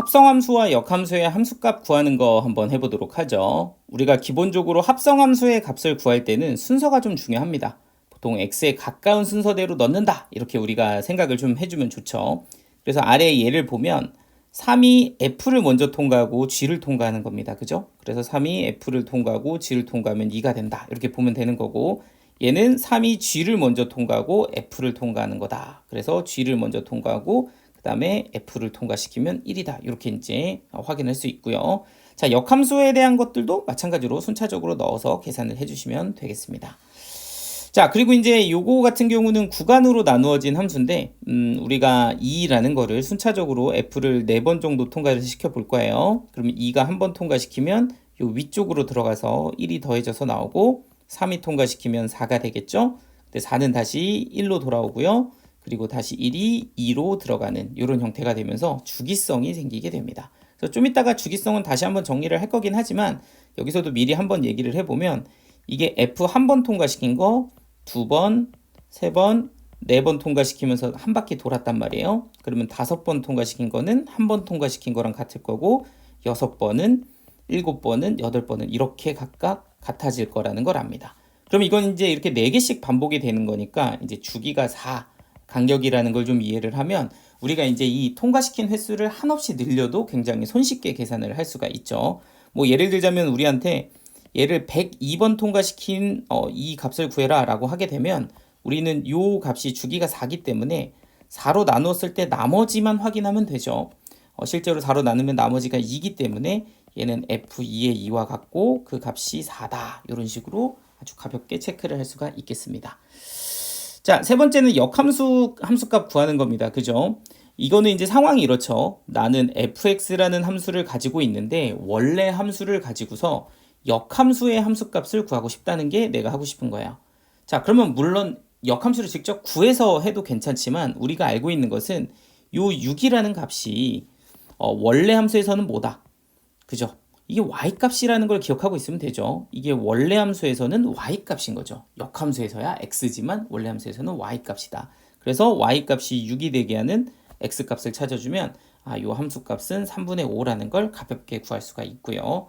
합성함수와 역함수의 함수값 구하는 거 한번 해보도록 하죠. 우리가 기본적으로 합성함수의 값을 구할 때는 순서가 좀 중요합니다. 보통 x에 가까운 순서대로 넣는다 이렇게 우리가 생각을 좀 해주면 좋죠. 그래서 아래 예를 보면 3이 f를 먼저 통과하고 g를 통과하는 겁니다. 그죠? 그래서 3이 f를 통과하고 g를 통과하면 2가 된다 이렇게 보면 되는 거고, 얘는 3이 g를 먼저 통과하고 f를 통과하는 거다. 그래서 g를 먼저 통과하고 그 다음에 f를 통과시키면 1이다. 이렇게 이제 확인할 수 있고요. 자, 역함수에 대한 것들도 마찬가지로 순차적으로 넣어서 계산을 해주시면 되겠습니다. 자, 그리고 이제 요거 같은 경우는 구간으로 나누어진 함수인데, 우리가 2라는 거를 순차적으로 f를 4번 정도 통과를 시켜 볼 거예요. 그러면 2가 한 번 통과시키면 요 위쪽으로 들어가서 1이 더해져서 나오고, 3이 통과시키면 4가 되겠죠? 근데 4는 다시 1로 돌아오고요. 그리고 다시 1이 2로 들어가는 이런 형태가 되면서 주기성이 생기게 됩니다. 그래서 좀 이따가 주기성은 다시 한번 정리를 할 거긴 하지만, 여기서도 미리 한번 얘기를 해보면 이게 F 한 번 통과시킨 거 2번, 3번, 4번 통과시키면서 한 바퀴 돌았단 말이에요. 그러면 5번 통과시킨 거는 한 번 통과시킨 거랑 같을 거고, 6번은, 7번은, 8번은 이렇게 각각 같아질 거라는 걸 압니다. 그럼 이건 이제 이렇게 4개씩 반복이 되는 거니까 이제 주기가 4 간격이라는 걸 좀 이해를 하면 우리가 이제 이 통과시킨 횟수를 한없이 늘려도 굉장히 손쉽게 계산을 할 수가 있죠. 뭐 예를 들자면 우리한테 얘를 102번 통과시킨 이 값을 구해라 라고 하게 되면 우리는 요 값이 주기가 4기 때문에 4로 나누었을 때 나머지만 확인하면 되죠. 실제로 4로 나누면 나머지가 2기 때문에 얘는 F2의 2와 같고 그 값이 4다. 이런 식으로 아주 가볍게 체크를 할 수가 있겠습니다. 자, 세 번째는 함수값 구하는 겁니다. 그죠? 이거는 이제 상황이 이렇죠. 나는 fx라는 함수를 가지고 있는데 원래 함수를 가지고서 역함수의 함수값을 구하고 싶다는 게 내가 하고 싶은 거예요. 자, 그러면 물론 역함수를 직접 구해서 해도 괜찮지만 우리가 알고 있는 것은 요 6이라는 값이 원래 함수에서는 뭐다? 그죠? 이게 y값이라는 걸 기억하고 있으면 되죠. 이게 원래 함수에서는 y값인 거죠. 역함수에서야 x지만 원래 함수에서는 y값이다. 그래서 y값이 6이 되게 하는 x값을 찾아주면 이 함수값은 3분의 5라는 걸 가볍게 구할 수가 있고요.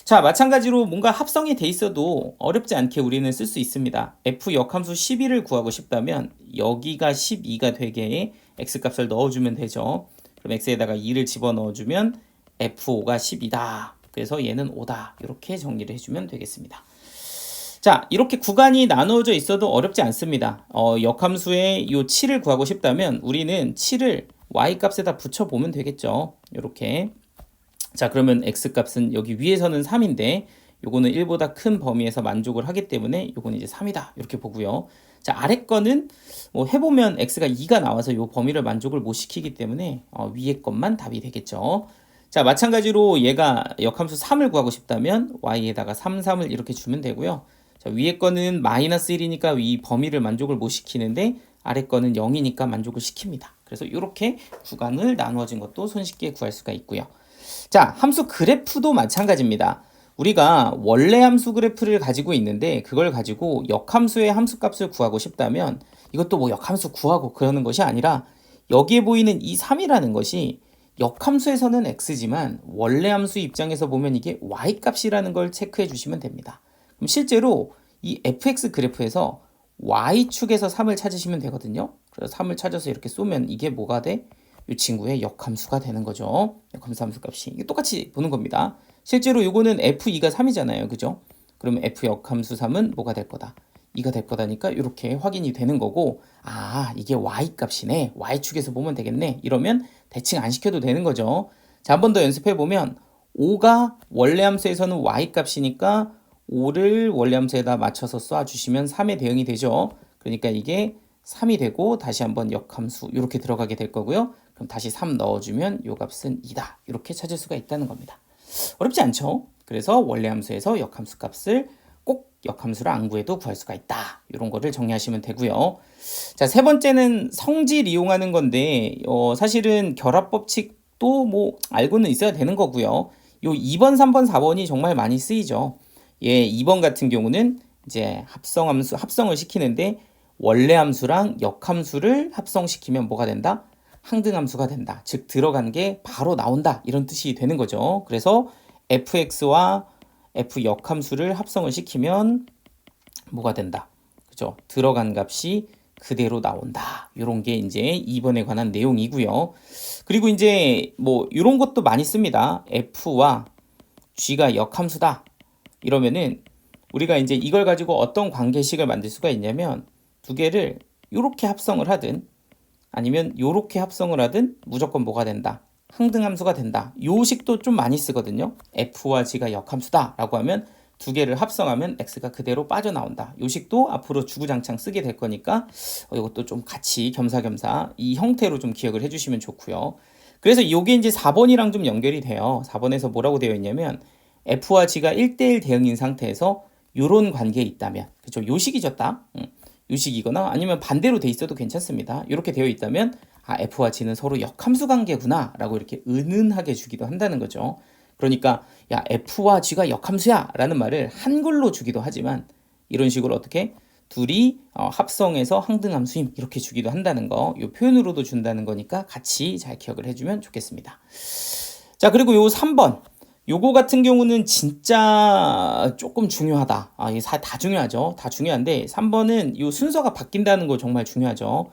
자, 마찬가지로 뭔가 합성이 돼 있어도 어렵지 않게 우리는 쓸 수 있습니다. f 역함수 12를 구하고 싶다면 여기가 12가 되게 x값을 넣어주면 되죠. 그럼 x에다가 2를 집어넣어주면 f5가 10이다. 그래서 얘는 5다. 이렇게 정리를 해주면 되겠습니다. 자, 이렇게 구간이 나누어져 있어도 어렵지 않습니다. 역함수의 요 7을 구하고 싶다면 우리는 7을 y값에다 붙여보면 되겠죠. 이렇게. 자, 그러면 x값은 여기 위에서는 3인데 요거는 1보다 큰 범위에서 만족을 하기 때문에 요거는 이제 3이다. 이렇게 보고요. 자, 아래 거는 뭐 해보면 x가 2가 나와서 요 범위를 만족을 못 시키기 때문에 위에 것만 답이 되겠죠. 자, 마찬가지로 얘가 역함수 3을 구하고 싶다면 y에다가 3, 3을 이렇게 주면 되고요. 자, 위에 거는 마이너스 1이니까 이 범위를 만족을 못 시키는데 아래 거는 0이니까 만족을 시킵니다. 그래서 이렇게 구간을 나누어진 것도 손쉽게 구할 수가 있고요. 자, 함수 그래프도 마찬가지입니다. 우리가 원래 함수 그래프를 가지고 있는데 그걸 가지고 역함수의 함수값을 구하고 싶다면 이것도 뭐 역함수 구하고 그러는 것이 아니라 여기에 보이는 이 3이라는 것이 역함수에서는 x지만 원래 함수 입장에서 보면 이게 y값이라는 걸 체크해 주시면 됩니다. 그럼 실제로 이 fx 그래프에서 y축에서 3을 찾으시면 되거든요. 그래서 3을 찾아서 이렇게 쏘면 이게 뭐가 돼? 이 친구의 역함수가 되는 거죠. 역함수 함수값이. 이게 똑같이 보는 겁니다. 실제로 이거는 f2가 3이잖아요. 그죠? 그러면 f 역함수 3은 뭐가 될 거다? 2가 될 거다니까 이렇게 확인이 되는 거고, 이게 y값이네. y축에서 보면 되겠네. 이러면 대칭 안 시켜도 되는 거죠. 자, 한 번 더 연습해 보면 5가 원래 함수에서는 y값이니까 5를 원래 함수에다 맞춰서 쏴주시면 3의 대응이 되죠. 그러니까 이게 3이 되고 다시 한번 역함수 이렇게 들어가게 될 거고요. 그럼 다시 3 넣어주면 요 값은 2다. 이렇게 찾을 수가 있다는 겁니다. 어렵지 않죠? 그래서 원래 함수에서 역함수 값을 꼭 역함수를 안 구해도 구할 수가 있다. 이런 거를 정리하시면 되고요. 자, 세 번째는 성질 이용하는 건데 사실은 결합 법칙도 뭐 알고는 있어야 되는 거고요. 요 2번, 3번, 4번이 정말 많이 쓰이죠. 2번 같은 경우는 이제 합성을 시키는데 원래 함수랑 역함수를 합성시키면 뭐가 된다? 항등함수가 된다. 즉 들어간 게 바로 나온다. 이런 뜻이 되는 거죠. 그래서 fx와 f 역함수를 합성을 시키면 뭐가 된다. 그죠? 들어간 값이 그대로 나온다. 이런 게 이제 2번에 관한 내용이고요. 그리고 이제 뭐 이런 것도 많이 씁니다. f와 g가 역함수다. 이러면은 우리가 이제 이걸 가지고 어떤 관계식을 만들 수가 있냐면 두 개를 이렇게 합성을 하든 아니면 이렇게 합성을 하든 무조건 뭐가 된다. 항등함수가 된다. 요 식도 좀 많이 쓰거든요. f와 g가 역함수다 라고 하면 두 개를 합성하면 x가 그대로 빠져나온다. 요 식도 앞으로 주구장창 쓰게 될 거니까 이것도 좀 같이 겸사겸사 이 형태로 좀 기억을 해주시면 좋고요. 그래서 이게 이제 4번이랑 좀 연결이 돼요. 4번에서 뭐라고 되어 있냐면 f와 g가 1대1 대응인 상태에서 요런 관계에 있다면, 그죠? 요 식이죠, 딱. 요 식이거나 아니면 반대로 돼 있어도 괜찮습니다. 이렇게 되어 있다면 f와 g는 서로 역함수 관계구나 라고 이렇게 은은하게 주기도 한다는 거죠. 그러니까 야 f와 g가 역함수야 라는 말을 한글로 주기도 하지만 이런 식으로 어떻게 둘이 합성해서 항등함수임 이렇게 주기도 한다는 거, 이 표현으로도 준다는 거니까 같이 잘 기억을 해주면 좋겠습니다. 자, 그리고 요 3번 요거 같은 경우는 진짜 조금 중요하다. 이게 다 중요하죠. 다 중요한데 3번은 요 순서가 바뀐다는 거 정말 중요하죠.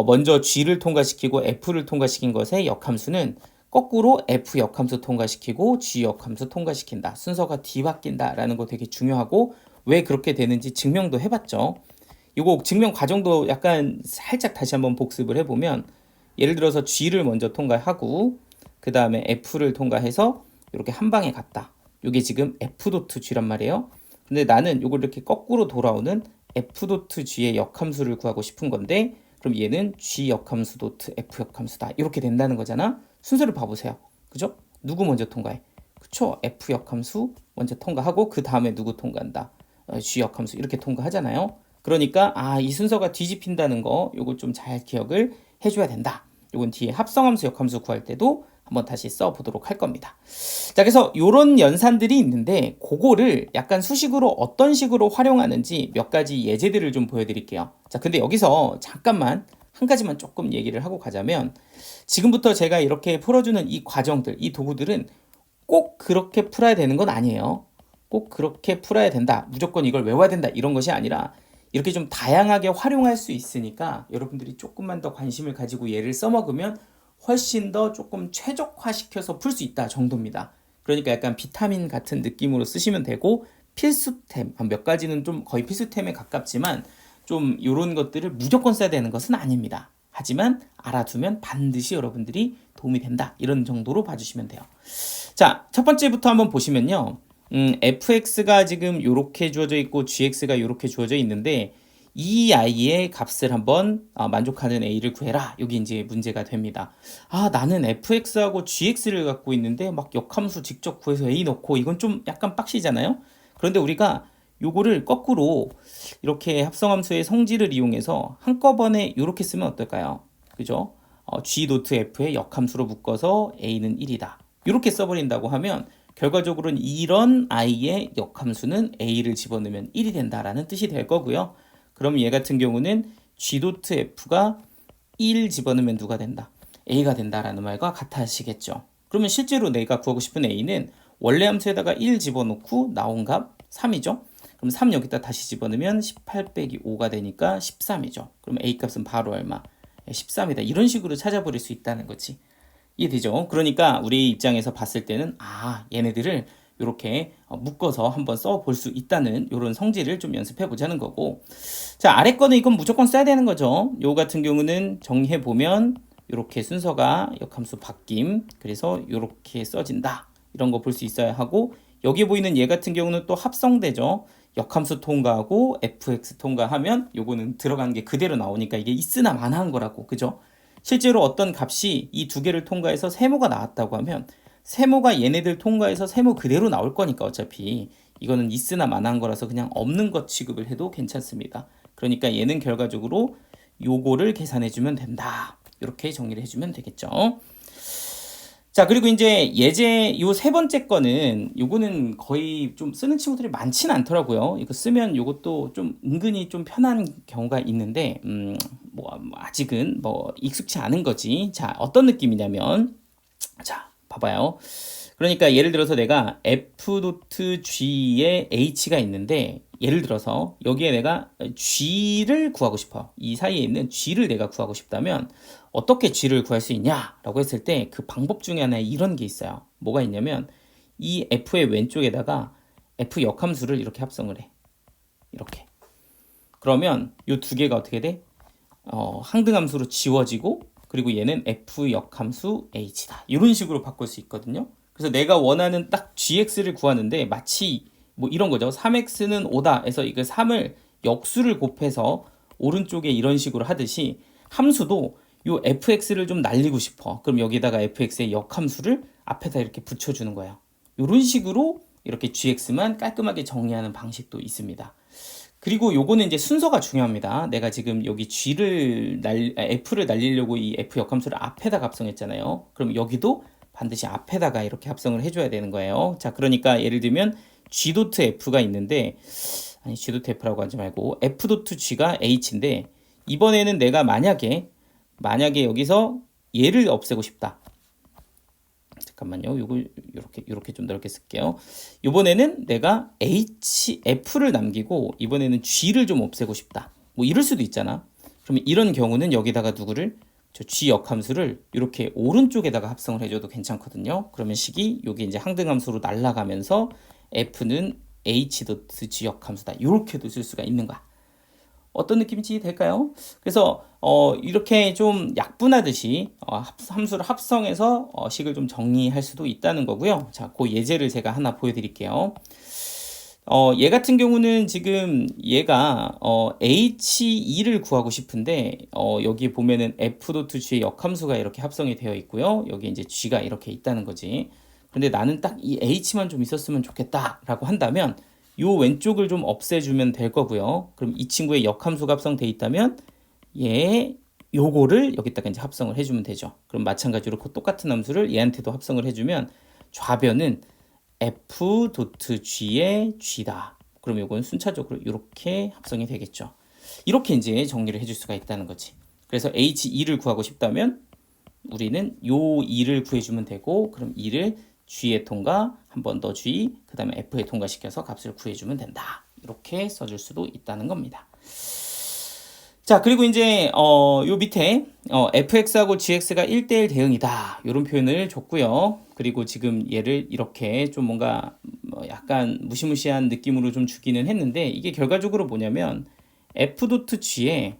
먼저 G를 통과시키고 F를 통과시킨 것의 역함수는 거꾸로 F 역함수 통과시키고 G 역함수 통과시킨다. 순서가 뒤바뀐다라는 거 되게 중요하고 왜 그렇게 되는지 증명도 해봤죠. 이거 증명 과정도 약간 살짝 다시 한번 복습을 해보면 예를 들어서 G를 먼저 통과하고 그 다음에 F를 통과해서 이렇게 한 방에 갔다. 이게 지금 F.G란 말이에요. 근데 나는 이걸 이렇게 거꾸로 돌아오는 F.G의 역함수를 구하고 싶은 건데 그럼 얘는 G 역함수 도트 F 역함수다. 이렇게 된다는 거잖아. 순서를 봐보세요. 그죠? 누구 먼저 통과해? 그쵸? F 역함수 먼저 통과하고 그 다음에 누구 통과한다? G 역함수 이렇게 통과하잖아요. 그러니까 이 순서가 뒤집힌다는 거 요거 좀 잘 기억을 해줘야 된다. 요건 뒤에 합성함수 역함수 구할 때도 한번 다시 써보도록 할 겁니다. 자, 그래서 이런 연산들이 있는데 그거를 약간 수식으로 어떤 식으로 활용하는지 몇 가지 예제들을 좀 보여드릴게요. 자, 근데 여기서 잠깐만 한 가지만 조금 얘기를 하고 가자면 지금부터 제가 이렇게 풀어주는 이 과정들, 이 도구들은 꼭 그렇게 풀어야 되는 건 아니에요. 꼭 그렇게 풀어야 된다. 무조건 이걸 외워야 된다. 이런 것이 아니라 이렇게 좀 다양하게 활용할 수 있으니까 여러분들이 조금만 더 관심을 가지고 얘를 써먹으면 훨씬 더 조금 최적화시켜서 풀 수 있다 정도입니다. 그러니까 약간 비타민 같은 느낌으로 쓰시면 되고 필수템, 몇 가지는 좀 거의 필수템에 가깝지만 좀 이런 것들을 무조건 써야 되는 것은 아닙니다. 하지만 알아두면 반드시 여러분들이 도움이 된다. 이런 정도로 봐주시면 돼요. 자, 첫 번째부터 한번 보시면요. fx가 지금 이렇게 주어져 있고 gx가 이렇게 주어져 있는데 이 i의 값을 한번 만족하는 a를 구해라. 여기 이제 문제가 됩니다. 나는 fx하고 gx를 갖고 있는데 막 역함수 직접 구해서 a 넣고 이건 좀 약간 빡시잖아요. 그런데 우리가 요거를 거꾸로 이렇게 합성함수의 성질을 이용해서 한꺼번에 이렇게 쓰면 어떨까요? 그죠? g 도트 f의 역함수로 묶어서 a는 1이다. 이렇게 써버린다고 하면 결과적으로는 이런 i의 역함수는 a를 집어넣으면 1이 된다라는 뜻이 될 거고요. 그럼 얘 같은 경우는 g 도트 f가 1 집어넣으면 누가 된다? a가 된다라는 말과 같아지겠죠. 그러면 실제로 내가 구하고 싶은 a는 원래 함수에다가 1 집어넣고 나온 값 3이죠. 그럼 3 여기다 다시 집어넣으면 18 빼기 5가 되니까 13이죠. 그럼 a 값은 바로 얼마? 13이다. 이런 식으로 찾아버릴 수 있다는 거지. 이해되죠? 그러니까 우리 입장에서 봤을 때는 얘네들을 이렇게 묶어서 한번 써볼 수 있다는 이런 성질을 좀 연습해 보자는 거고, 자, 아래 거는 이건 무조건 써야 되는 거죠. 요 같은 경우는 정리해 보면 이렇게 순서가 역함수 바뀜, 그래서 이렇게 써진다. 이런 거 볼 수 있어야 하고, 여기 보이는 얘 같은 경우는 또 합성되죠. 역함수 통과하고 fx 통과하면 요거는 들어간 게 그대로 나오니까 이게 있으나 마나한 거라고. 그죠? 실제로 어떤 값이 이 두 개를 통과해서 세모가 나왔다고 하면 세모가 얘네들 통과해서 세모 그대로 나올 거니까 어차피 이거는 있으나 마나한 거라서 그냥 없는 것 취급을 해도 괜찮습니다. 그러니까 얘는 결과적으로 요거를 계산해 주면 된다. 이렇게 정리를 해주면 되겠죠. 자, 그리고 이제 예제 요 세 번째 거는 요거는 거의 좀 쓰는 친구들이 많지는 않더라고요. 이거 쓰면 요것도 좀 은근히 좀 편한 경우가 있는데 뭐 아직은 뭐 익숙치 않은 거지. 자, 어떤 느낌이냐면 자, 봐봐요. 그러니까 예를 들어서 내가 F.G에 H가 있는데 예를 들어서 여기에 내가 G를 구하고 싶어. 이 사이에 있는 G를 내가 구하고 싶다면 어떻게 G를 구할 수 있냐라고 했을 때 그 방법 중에 하나에 이런 게 있어요. 뭐가 있냐면 이 F의 왼쪽에다가 F 역함수를 이렇게 합성을 해. 이렇게. 그러면 이 두 개가 어떻게 돼? 항등함수로 지워지고 그리고 얘는 F 역함수 H다. 이런 식으로 바꿀 수 있거든요. 그래서 내가 원하는 딱 GX를 구하는데 마치 뭐 이런 거죠. 3X는 5다 해서 이거 3을 역수를 곱해서 오른쪽에 이런 식으로 하듯이 함수도 요 fx를 좀 날리고 싶어. 그럼 여기다가 fx의 역함수를 앞에다 이렇게 붙여주는 거예요. 이런 식으로 이렇게 gx만 깔끔하게 정리하는 방식도 있습니다. 그리고 요거는 이제 순서가 중요합니다. 내가 지금 여기 f를 날리려고 이 f 역함수를 앞에다 합성했잖아요. 그럼 여기도 반드시 앞에다가 이렇게 합성을 해줘야 되는 거예요. 자, 그러니까 예를 들면 g.f가 있는데, 아니 g.f라고 하지 말고 f.g가 h인데, 이번에는 내가 만약에 여기서 얘를 없애고 싶다. 잠깐만요. 요걸 이렇게 좀 넓게 쓸게요. 이번에는 내가 F를 남기고 이번에는 G를 좀 없애고 싶다. 뭐 이럴 수도 있잖아. 그러면 이런 경우는 여기다가 누구를 저 G 역함수를 이렇게 오른쪽에다가 합성을 해줘도 괜찮거든요. 그러면 식이 여기 이제 항등함수로 날아가면서 F는 H.G 역함수다. 이렇게도 쓸 수가 있는 거야. 어떤 느낌인지 될까요? 그래서 이렇게 좀 약분하듯이 함수를 합성해서 식을 좀 정리할 수도 있다는 거고요. 자, 그 예제를 제가 하나 보여드릴게요. 얘 같은 경우는 지금 얘가 H2를 구하고 싶은데 여기 보면은 F.G의 역함수가 이렇게 합성이 되어 있고요. 여기 이제 G가 이렇게 있다는 거지. 근데 나는 딱 이 H만 좀 있었으면 좋겠다라고 한다면 요 왼쪽을 좀 없애주면 될 거고요. 그럼 이 친구의 역함수가 합성돼 있다면 얘 요거를 여기다가 이제 합성을 해주면 되죠. 그럼 마찬가지로 그 똑같은 함수를 얘한테도 합성을 해주면 좌변은 f.g의 g다. 그럼 요건 순차적으로 이렇게 합성이 되겠죠. 이렇게 이제 정리를 해줄 수가 있다는 거지. 그래서 h2를 구하고 싶다면 우리는 요 2를 구해주면 되고 그럼 2를 g에 통과 한 번 더 g 그 다음에 f에 통과시켜서 값을 구해주면 된다. 이렇게 써줄 수도 있다는 겁니다. 자, 그리고 이제 요 밑에 fx하고 gx가 1대1 대응이다. 이런 표현을 줬고요. 그리고 지금 얘를 이렇게 좀 뭔가 약간 무시무시한 느낌으로 좀 주기는 했는데 이게 결과적으로 뭐냐면 f.g에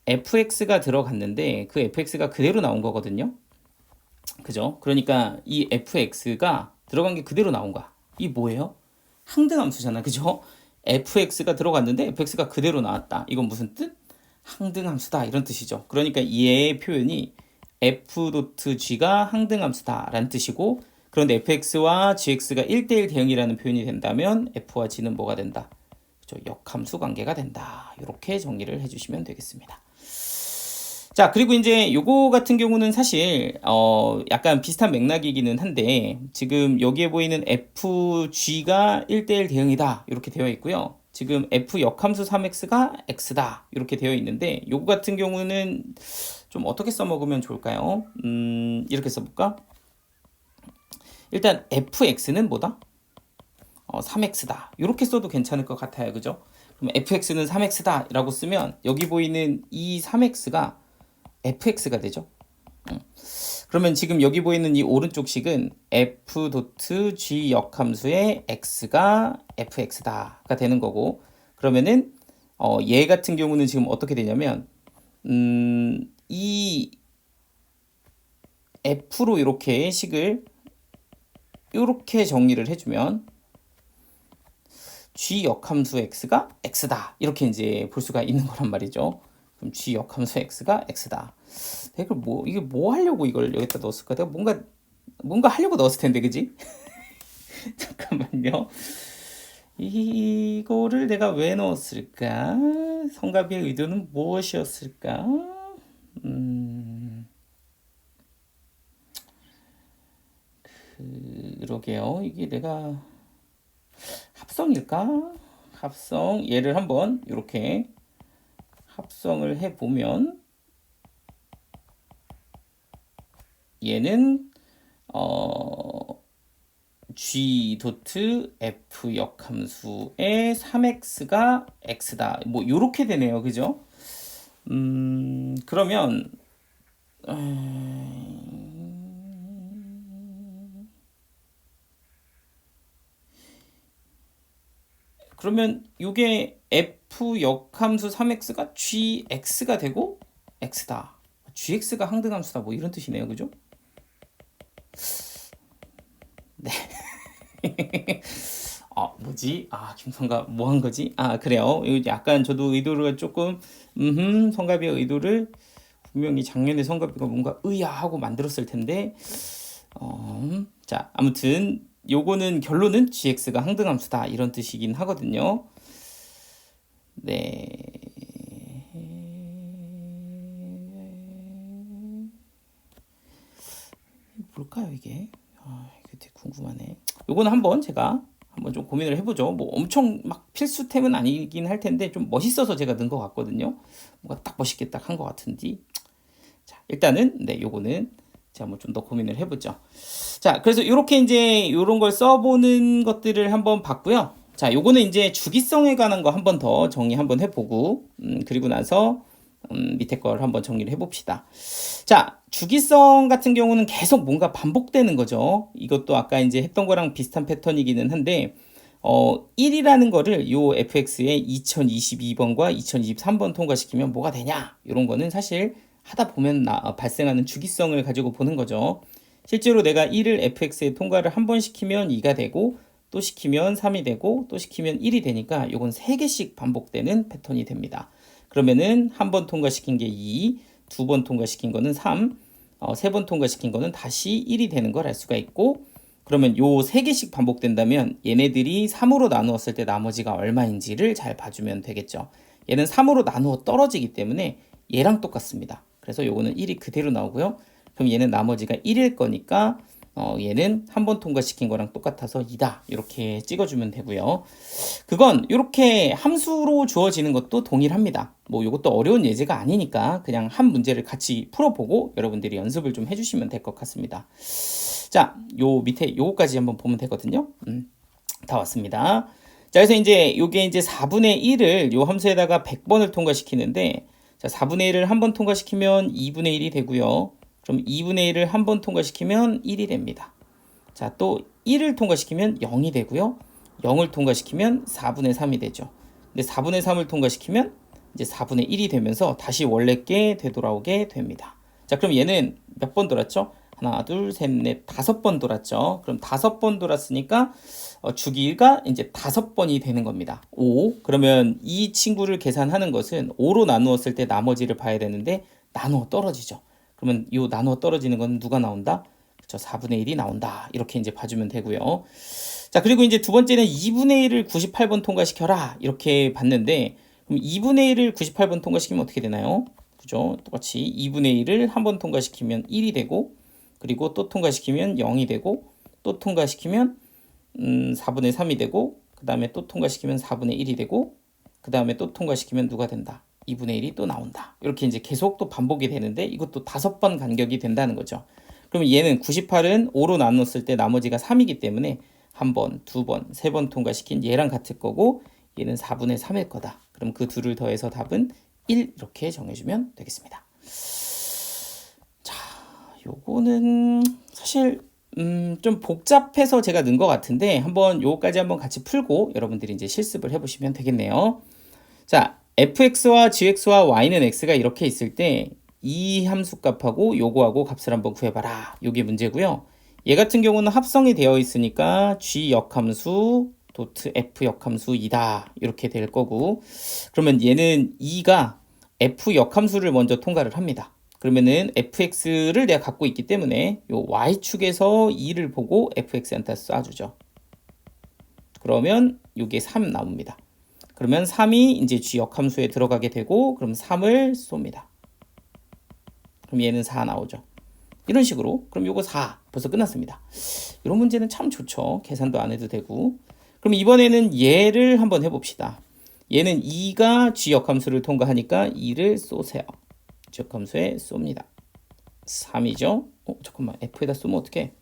fx가 들어갔는데 그 fx가 그대로 나온 거거든요. 그죠? 그러니까 이 fx가 들어간 게 그대로 나온 거야. 이 뭐예요? 항등함수잖아. 그죠? fx가 들어갔는데 fx가 그대로 나왔다. 이건 무슨 뜻? 항등함수다. 이런 뜻이죠. 그러니까 얘의 표현이 f.g가 항등함수다 라는 뜻이고 그런데 fx와 gx가 1대1 대응이라는 표현이 된다면 f와 g는 뭐가 된다? 그죠? 역함수 관계가 된다. 이렇게 정리를 해주시면 되겠습니다. 자, 그리고 이제 요거 같은 경우는 사실 약간 비슷한 맥락이기는 한데 지금 여기에 보이는 fg가 1대1 대응이다 이렇게 되어 있고요. 지금 f 역함수 3x가 x다 이렇게 되어 있는데 요거 같은 경우는 좀 어떻게 써먹으면 좋을까요? 이렇게 써볼까? 일단 fx는 뭐다? 3x다 이렇게 써도 괜찮을 것 같아요. 그죠? 그럼 fx는 3x다 라고 쓰면 여기 보이는 이 3x가 fx가 되죠. 그러면 지금 여기 보이는 이 오른쪽 식은 f.g 역함수의 x가 fx다가 되는 거고 그러면은 얘 같은 경우는 지금 어떻게 되냐면 이 f로 이렇게 식을 이렇게 정리를 해주면 g 역함수 x가 x다 이렇게 이제 볼 수가 있는 거란 말이죠. 그럼 g 역함수 x가 x다. 내가 이게 뭐 하려고 이걸 여기다 넣었을까? 내가 뭔가 하려고 넣었을 텐데, 그지? 잠깐만요. 이거를 내가 왜 넣었을까? 성가비의 의도는 무엇이었을까? 그러게요. 이게 내가 합성일까? 합성 얘를 한번 이렇게 합성을 해보면 얘는 g 도트 f 역함수의 3x가 x다. 뭐 요렇게 되네요. 그죠? 그러면 그러면 요게 f 역함수 3x가 gx가 되고 x다. gx가 항등함수다. 뭐 이런 뜻이네요. 그죠? 네. 뭐지? 김성가 뭐 한 거지? 그래요. 이거 약간 저도 의도를 조금 성가비의 의도를 분명히 작년에 성가비가 뭔가 하고 만들었을 텐데 자, 아무튼 요거는 결론은 gx가 항등함수다 이런 뜻이긴 하거든요. 네. 뭘까요 이게? 이게 되게 궁금하네. 요거는 한번 제가 한번 좀 고민을 해보죠. 뭐 엄청 막 필수템은 아니긴 할 텐데 좀 멋있어서 제가 넣은 것 같거든요. 뭔가 딱 멋있게 딱 한 것 같은데. 자, 일단은 네, 요거는 제가 한번 좀 더 고민을 해보죠. 자, 그래서 이렇게 이제 요런 걸 써보는 것들을 한번 봤고요. 자, 요거는 이제 주기성에 관한 거 한번 더 정리 한번 해보고, 그리고 나서 밑에 걸 한번 정리를 해봅시다. 자, 주기성 같은 경우는 계속 뭔가 반복되는 거죠. 이것도 아까 이제 했던 거랑 비슷한 패턴이기는 한데, 1이라는 거를 요 fx의 2022번과 2023번 통과시키면 뭐가 되냐? 이런 거는 사실 하다 보면 발생하는 주기성을 가지고 보는 거죠. 실제로 내가 1을 fx에 통과를 한 번 시키면 2가 되고 또 시키면 3이 되고 또 시키면 1이 되니까 요건 3개씩 반복되는 패턴이 됩니다. 그러면은 한 번 통과시킨 게 2, 두 번 통과시킨 거는 3, 세 번 통과시킨 거는 다시 1이 되는 걸 알 수가 있고 그러면 요 3개씩 반복된다면 얘네들이 3으로 나누었을 때 나머지가 얼마인지를 잘 봐주면 되겠죠. 얘는 3으로 나누어 떨어지기 때문에 얘랑 똑같습니다. 그래서 요거는 1이 그대로 나오고요. 그럼 얘는 나머지가 1일 거니까 얘는 한 번 통과시킨 거랑 똑같아서 2다. 이렇게 찍어주면 되고요. 그건 이렇게 함수로 주어지는 것도 동일합니다. 뭐 이것도 어려운 예제가 아니니까 그냥 한 문제를 같이 풀어보고 여러분들이 연습을 좀 해주시면 될 것 같습니다. 자, 요 밑에 요거까지 한번 보면 되거든요. 다 왔습니다. 자, 그래서 이제 요게 이제 4분의 1을 요 함수에다가 100번을 통과시키는데 자, 4분의 1을 한 번 통과시키면 2분의 1이 되고요. 그럼 2분의 1을 한 번 통과시키면 1이 됩니다. 자, 또 1을 통과시키면 0이 되고요. 0을 통과시키면 4분의 3이 되죠. 근데 4분의 3을 통과시키면 이제 4분의 1이 되면서 다시 원래께 되돌아오게 됩니다. 자, 그럼 얘는 몇 번 돌았죠? 하나, 둘, 셋, 넷, 5번 돌았죠. 그럼 5번 돌았으니까 주기가 이제 5번이 되는 겁니다. 5. 그러면 이 친구를 계산하는 것은 5로 나누었을 때 나머지를 봐야 되는데 나누어 떨어지죠. 그러면 이 나누어 떨어지는 건 누가 나온다? 그렇죠. 4분의 1이 나온다. 이렇게 이제 봐주면 되고요. 자, 그리고 이제 두 번째는 2분의 1을 98번 통과시켜라. 이렇게 봤는데 그럼 2분의 1을 98번 통과시키면 어떻게 되나요? 그죠? 똑같이 2분의 1을 한 번 통과시키면 1이 되고 그리고 또 통과시키면 0이 되고 또 통과시키면 4분의 3이 되고 그 다음에 또 통과시키면 4분의 1이 되고 그 다음에 또 통과시키면 누가 된다? 2분의 1이 또 나온다. 이렇게 이제 계속 또 반복이 되는데 이것도 5번 간격이 된다는 거죠. 그러면 얘는 98은 5로 나눴을 때 나머지가 3이기 때문에 한 번, 두 번, 세 번 통과시킨 얘랑 같을 거고 얘는 4분의 3일 거다. 그럼 그 둘을 더해서 답은 1 이렇게 정해주면 되겠습니다. 자, 요거는 사실 좀 복잡해서 제가 넣은 것 같은데 한번 요거까지 한번 같이 풀고 여러분들이 이제 실습을 해보시면 되겠네요. 자, fx와 gx와 y는 x가 이렇게 있을 때 이 함수 값하고 요거하고 값을 한번 구해봐라. 요게 문제고요. 얘 같은 경우는 합성이 되어 있으니까 g 역함수 도트 f 역함수 2다. 이렇게 될 거고 그러면 얘는 2가 f 역함수를 먼저 통과를 합니다. 그러면은 fx를 내가 갖고 있기 때문에 요 y축에서 2를 보고 fx한테 쏴주죠. 그러면 요게 3 나옵니다. 그러면 3이 이제 g 역함수에 들어가게 되고 그럼 3을 쏩니다. 그럼 얘는 4 나오죠. 이런 식으로. 그럼 요거 4 벌써 끝났습니다. 이런 문제는 참 좋죠. 계산도 안 해도 되고. 그럼 이번에는 얘를 한번 해봅시다. 얘는 2가 g 역함수를 통과하니까 2를 쏘세요. g 역함수에 쏩니다. 3이죠. 잠깐만, f에다 쏘면 어떡해.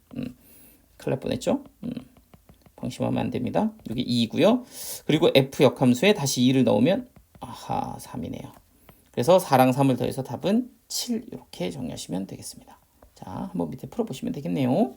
큰일 날 뻔했죠. 방심하면 안 됩니다. 여기 2고요. 그리고 f 역함수에 다시 2를 넣으면 아하 3이네요. 그래서 4랑 3을 더해서 답은 7 이렇게 정리하시면 되겠습니다. 자, 한번 밑에 풀어보시면 되겠네요.